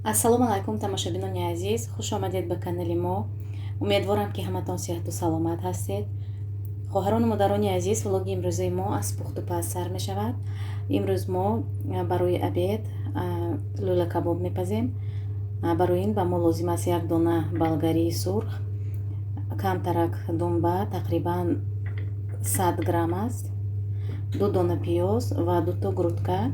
Ассалому алайкум тамошобинони азиз, хуш омадед ба канали мо. Умедворам ки ҳаматон сеҳату саломат ҳастед. хоҳарону модарони азиз, влоги имрӯзаи мо аз пухту паз сар мешавад. Имрӯз мо барои обед лӯла кабоб мепазем. Барои ин ба мо лозим аст як дона болгарии сурх, камтарак думба тақрибан 100 грамм аст, 2 дона пиёз ва 2 то грудка.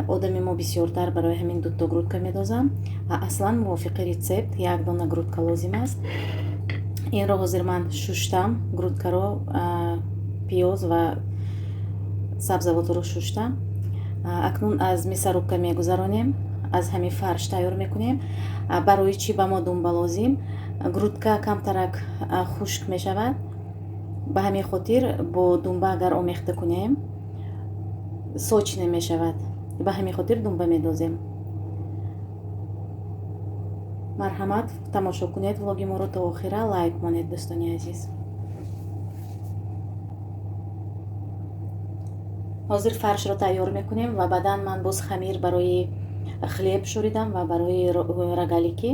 одами мо бисёртар, барои ҳамин 2 то грудка медозам. Аслан мувофиқи рецепт як дона грудка лозим аст. инро ҳозир ман шуштам, грудкаро, пиёз ва сабзавотро шуштам. акнун аз мясорубка мегузаронем, аз ҳамин фарш тайёр мекунем. барои чӣ ба мо думба лозим? грудка камтарак хушк мешавад, ба ҳамин хотир бо думба агар омехта кунем соч намешавад, ба ҳамин хотир думба медозем. марҳамат, тамошо кунед влоги моро то охира, лайк монед дӯстони азиз. ҳозир фаршро тайёр мекунем ва баъдан ман боз хамир барои хлеб шӯридам ва барои рогалики.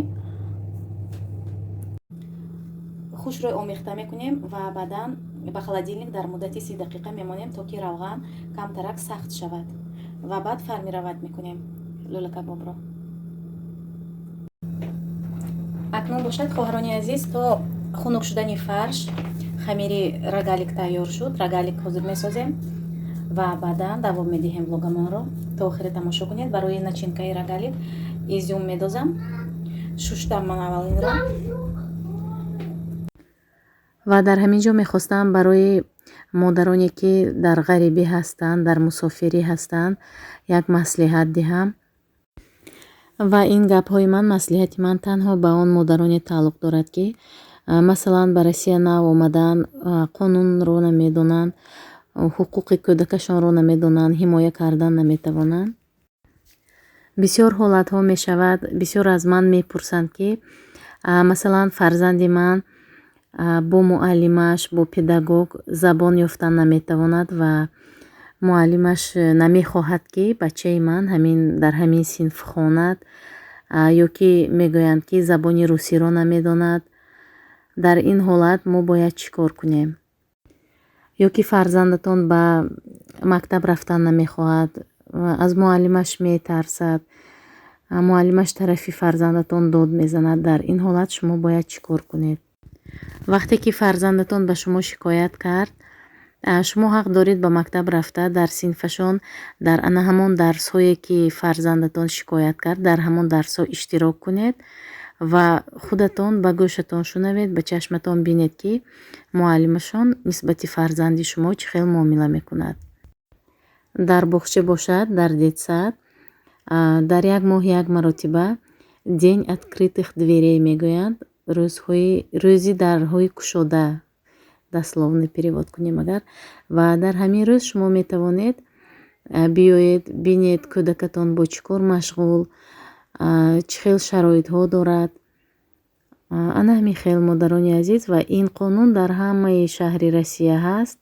хушро омехта мекунем ва баъдан ба холодильник дар муддати 30 дақиқа мемонем, то ки равған камтарак сахт шавад ва баъд формировать мекунем лӯла кабобро. акнун бошад, хоҳарони азиз, то хунук шудани фарш, хамири рогалик тайёр шуд. Рогалик ҳозир месозем ва баъдан давом медиҳем влогамонро. То охири тамошо кунед. Барои начинкаи рогалик изюм медозам. шуштам ман аввал инро. ва дар ҳамин ҷо мехостам барои модароне ки дар ғарибӣ ҳастанд, дар мусофирӣ ҳастанд, як маслиҳат диҳам. ва ин гапҳои ман, маслиҳати ман танҳо ба он модароне тааллуқ дорад ки масалан ба Россия нав омадан, қонунро намедонанд, ҳуқуқи кӯдакашонро намедонанд, ҳимоя кардан наметавонанд. бисёр ҳолатҳо мешавад, бисёр аз ман мепурсанд ки масалан фарзанди ман бо муаллимаш, бо педагог забон ёфтан наметавонад ва муаллимаш намехоҳад ки бачаи ман дар ҳамин синф хонад, ё ки мегӯянд ки забони русиро намедонад. дар ин ҳолат мо бояд чӣ кор кунем? ё ки фарзандатон ба мактаб рафтан намехоҳад, аз муаллимаш метарсад, муаллимаш тарафи фарзандатон дод мезанад. дар ин ҳолат шумо бояд чӣ кор кунед? вақте ки фарзандатон ба шумо шикоят кард, шумо ҳақ доред ба мактаб рафта дар синфашон, дар ана ҳамон дарсҳое ки фарзандатон шикоят кард, дар ҳамон дарсҳо иштирок кунед ва худатон ба гӯшатон шунавед, ба чашматон бинед ки муаллимашон нисбати фарзанди шумо чӣ хел муомила мекунад. дар боғча бошад, дар детсад, дар як моҳ як маротиба день открытых дверей мегӯянд, рӯзи дарҳои кушода, дословно перевод кунем агар. ва дар ҳамин рӯз шумо метавонед биёед, бинед кӯдакатон бо чӣ кор машғул, чӣ хел шароитҳо дорад. ана ҳамин хел модарони азиз, ва ин қонун дар ҳамаи шаҳри Россия ҳаст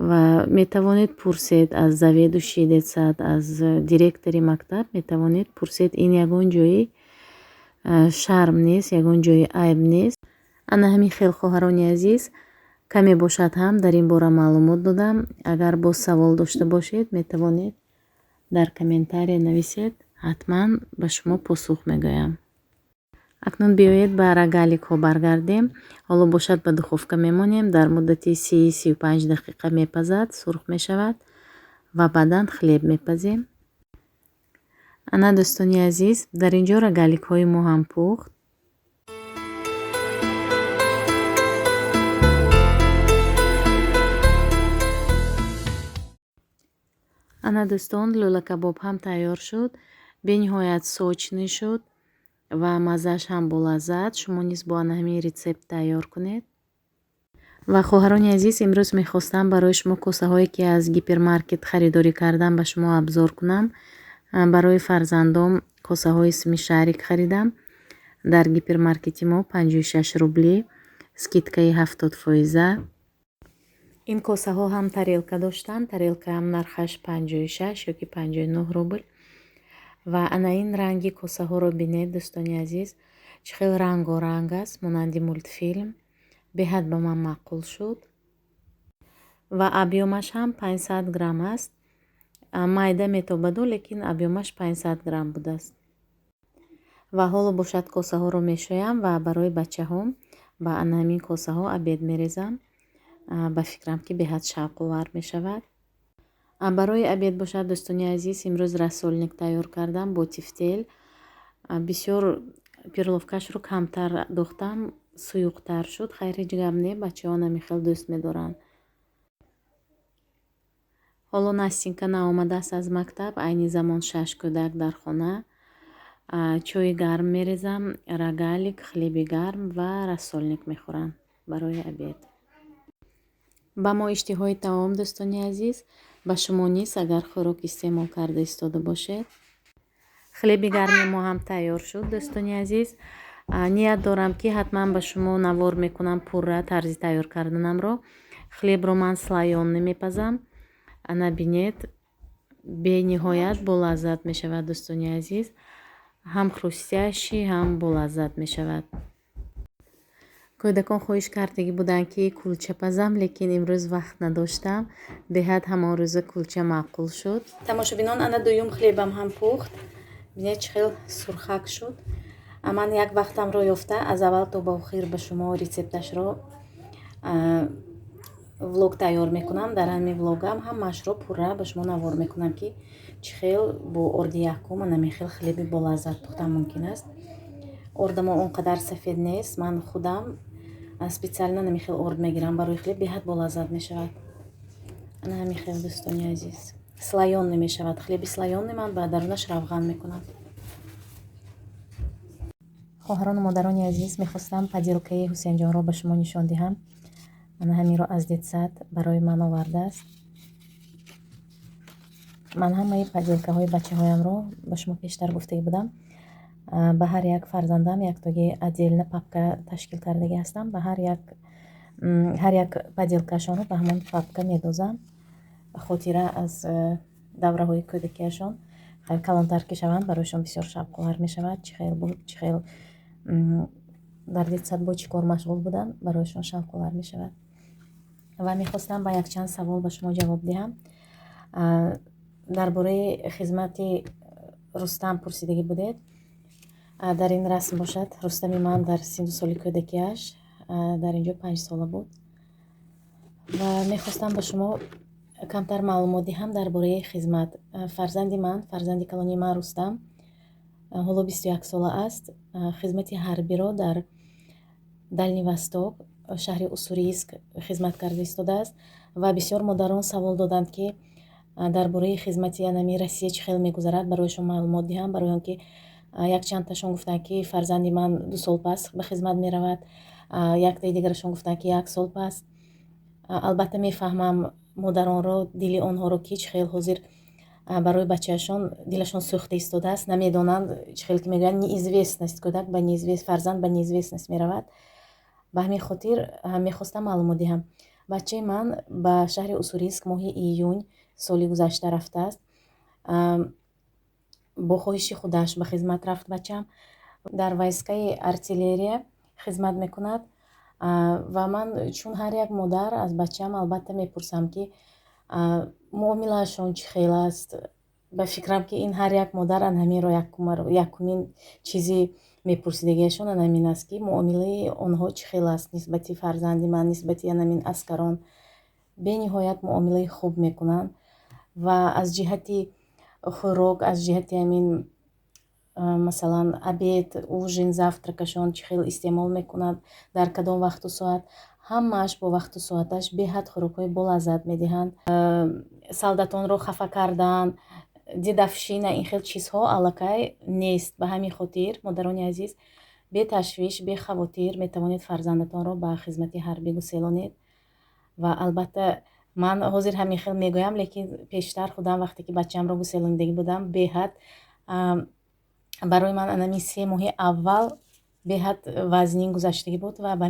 ва метавонед пурсед аз заведующи детсад, аз директори мактаб метавонед пурсед. ин ягон ҷои шарм нест, ягон ҷои айб нест. ана ҳамин хел хоҳарони азиз, каме бошад ҳам дар ин бора маълумот додам. агар боз савол дошта бошед, метавонед дар комментария нависед, ҳатман ба шумо посух мегӯям. акнун биёед ба рогаликҳо баргардем. ҳоло бошад ба духовка мемонем, дар муддати 30-35 дақиқа мепазад, сурх мешавад ва баъдан хлеб мепазем. ана дӯстони азиз, дар ин ҷо рогаликҳои мо ҳам пухт. ана дӯстон, лӯла кабоб ҳам тайёр шуд. бениҳоят сочный шуд ва маззааш ҳам болаззат. шумо низ бо ана ҳамин рецепт тайёр кунед. ва хоҳарони азиз, имрӯз мехостам барои шумо косаҳое ки аз гипермаркет харидорӣ кардам ба шумо абзор кунам. барои фарзандом косаҳои смешарик харидам. дар гипермаркети мо 56 рублӣ, скидкаи 70%. ин косаҳо ҳам тарелка доштанд. Тарелкаам нархаш 56 ёки 59 рубл. ва ана ин ранги косаҳоро бинед, дӯстони азиз, чӣ хел рангоранг аст, монанди мултфилм. Беҳад ба ман маъқул шуд ва объёмаш ҳам 500 грамм аст. Майда метобаду, лекин объёмаш 500 грамм будааст. ва ҳоло бошад косаҳоро мешоям ва барои бачаҳом ба ана ҳамин косаҳо обед мерезам. Ба фикрам ки беҳад шавқовар мешавад. Барои обед бошад, дӯстони азиз, имрӯз расольник тайёр кардам бо тифтел. Бисёр перловкашро камтар дохтам, суюқтар шуд. Хайр ҳеҷ гап не, бачаҳо намин хел дӯст медоранд. ҳоло Настенька наомадааст аз мактаб, айни замон 6 кӯдак дар хона. Чойи гарм мерезам, рогалик, хлеби гарм ва расольник мехӯранд барои обед. ба мо иштиҳои таом, дӯстони азиз, ба шумо низ агар хӯрок истеъмол карда истода бошед. Хлеби гарми мо ҳам тайёр шуд, дӯстони азиз. Ният дорам ки ҳатман ба шумо навор мекунам пурра тарзи тайёр карданамро. Хлебро ман слоённый мепазам. Ана бинед, бениҳоят болаззат мешавад, дӯстони азиз. ҳам хрустящий, ҳам болаззат мешавад. кӯдакон хоҳиш кардагӣ буданд ки кулча пазам, лекин имрӯз вақт надоштам. Беҳад ҳамон рӯза кулча маъқул шуд. Тамошобинон, ана дуюм хлебам ҳам пухт. бинед чӣ хел сурхак шуд. Ман як вақтамро ёфта аз аввал то ба охир ба шумо рецепташро влог тайёр мекунам. Дар ҳамин влогам ҳамаашро пурра ба шумо навор мекунам ки чӣ хел бо орди якум намин хел хлеби болаззат пухтан мумкин аст. Ордамо он қадар сафед нест. Ман худам специально намин хел орд мегирам барои хлеб, беҳад болаззат мешавад. ана ҳамин хел, дӯстони азиз, слоённый мешавад. хлеби слоённый ман ба дарунаш равған мекунам. хоҳарону модарони азиз, мехостам поделкаи ҳусейнҷонро ба шумо нишон диҳам. ана ҳаминро аз детсад барои ман овардааст. ман ҳамаи поделкаҳои бачаҳоямро ба шумо пештар гуфтагӣ будам. ба ҳар як фарзандам яктоги отдельна папка ташкил кардагӣ ҳастам. Ба ҳар як поделкаашонро ба ҳамон папка медозам. хотира аз давраҳои кӯдакиашон хайр калонтар ки шаванд, бароишон бисёр шавқовар мешавад. чӣ хел буд, чӣ хел дар детсад бо чӣ кор машғул буданд, бароишон шавқовар мешавад. ва мехостам ба якчанд савол ба шумо ҷавоб диҳам. дар бораи хизмати Рустам пурсидагӣ будед. дар ин расм бошад, Рустами ман дар синну соли кӯдакиаш дар инҷо 5 сола буд. ва мехостам ба шумо камтар маълумот диҳам дар бораи хизмат. Фарзанди ман, фарзанди калонии ман Рустам ҳоло 21 сола аст. хизмати ҳарбиро дар Дальний Восток, шаҳри Уссурийск хизмат карда истодааст. ва бисёр модарон савол доданд ки дар бораи хизмати анами Россия чӣ хел мегузарад, бароишон маълумот диҳам, барои он ки якчандташон гуфтанд ки фарзанди ман 2 сол пас ба хизмат меравад, яктаи дигарашон гуфтанд ки 1 сол пас. албатта мефаҳмам модаронро, дили онҳоро ки чӣ хел ҳозир барои бачаашон дилашон сӯхта истодааст, намедонанд чӣ хел ки мегӯянд неизвестность, кӯдак ба неизвест, фарзанд ба неизвестность меравад. ба ҳамин хотир мехостам маълумот диҳам. бачаи ман ба шаҳри Уссурийск моҳи июнь соли гузашта рафтааст. бо хоҳиши худаш ба хизмат рафт бачам. дар войскаи артиллерия хизмат мекунад. ва ман чун ҳар як модар аз бачаам албатта мепурсам ки муомилаашон чӣ хел аст. ба фикрам ки ин ҳар як модар анҳаминро якумин чизи мепурсидагиашон анҳамин аст ки муомилаи онҳо чӣ хел аст нисбати фарзанди ман, нисбати анҳамин аскарон. бениҳоят муомилаи хуб мекунанд. ва аз ҷиҳати хӯрок, аз ҷиҳати ҳамин масалан обед, ужин, завтракашон чӣ хел истеъмол мекунад, дар кадом вақту соат, ҳамааш бо вақту соаташ беҳад хӯрокҳои болаззат медиҳанд. солдатонро хафа кардан, дедовщина, ин хел чизҳо аллакай нест. ба ҳамин хотир, модарони азиз, беташвиш, бехавотир метавонед фарзандатонро ба хизмати ҳарбӣ гуселонед. ва албатта ман ҳозир ҳамин хел мегӯям, лекин пештар худам вақте ки бачаамро гуселонидагӣ будам, беҳад барои ман анами 3 моҳи аввал беҳад вазнин гузаштагӣ буд. ва ба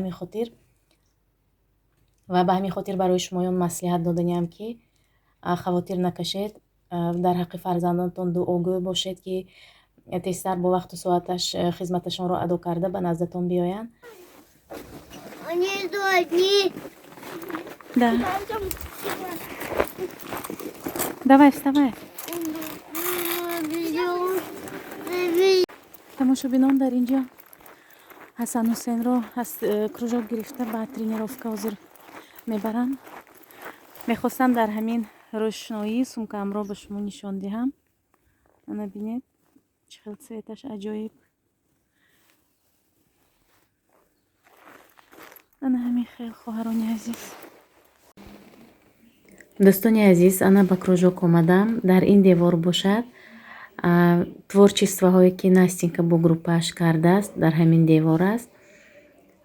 ҳамин хотир барои шумоён маслиҳат доданиам ки хавотир накашед. дар ҳаққи фарзандонатон дуогӯ бошед, ки тезтар бо вақту соаташ хизматашонро адо карда ба наздатон биёянд. Да. Давай, вставай. Тамошобинон дар инҷо Ҳасан Ҳусейнро аз кружок гирифта ба тренировка ҳозир мебаранд. Мехостам дар ҳамин рӯшноӣ сумкаамро ба шумо нишон диҳам. Ана бинед чӣ хел цветаш аҷоиб. ана ҳамин хел хоҳарони азиз. дӯстони азиз, ана ба кружок омадам. Дар ин девор бошад творчествоҳое ки Настенька бо группааш кардааст, дар ҳамин девор аст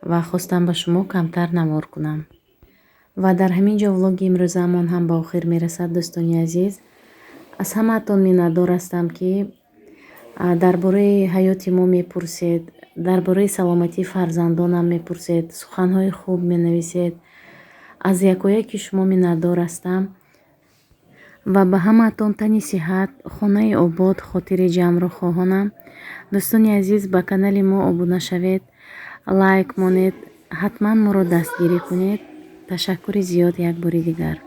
ва хостам ба шумо камтар навор кунам. Ва дар ҳамин ҷо влоги имрӯзаамон ҳам ба охир мерасад. дӯстони азиз, аз ҳамаатон миннатдор ҳастам, ки дар бораи ҳаёти мо мепурсед, дар бораи саломатии фарзандонам мепурсед, суханҳои хуб менависед. аз якояки шумо миннатдор ҳастам ва ба ҳамаатон тани сиҳат, хонаи обод, хотири ҷамъро хоҳонам. дӯстони азиз, ба канали мо обуна шавед, лайк монед, ҳатман моро дастгирӣ кунед. ташаккури зиёд як бори дигар.